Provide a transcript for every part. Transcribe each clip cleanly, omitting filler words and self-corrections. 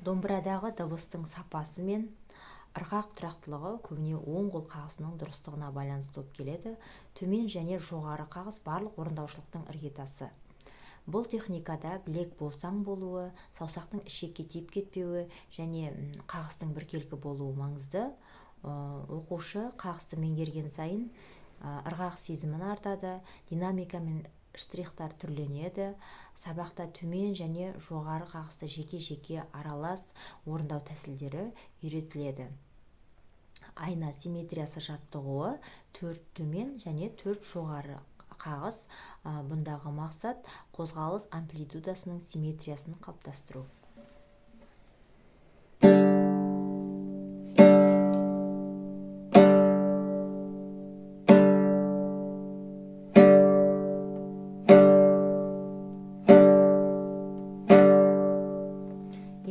Домбырадағы дыбыстың сапасы мен ырғақ тұрақтылығы көбіне оң қол қағысының дұрыстығына байланысты болып келеді. Төмен және жоғары қағыс барлық орындаушылықтың іргетасы. Бұл техникада білек босаң болуы, саусақтың ішекке тиіп кетпеуі және қағыстың біркелкі болуы маңызды. Оқушы қағысты меңгерген сайын ырғақ сезімін артады, динамика мен штрихтар түрленеді. Сабақта төмен және жоғары қағысты жеке-жеке аралас орындау тәсілдері үйретіледі. Айна симметриясы жаттығуы 4 төмен және 4 жоғары қағыс. Бұндағы мақсат қозғалыс амплитудасының симметриясын қалыптастыру.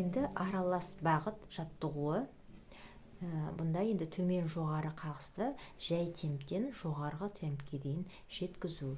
Енді аралас бағыт жаттығуы. Бұнда енді төмен жоғары қағысты жай темптен жоғарғы темпке дейін жеткізу.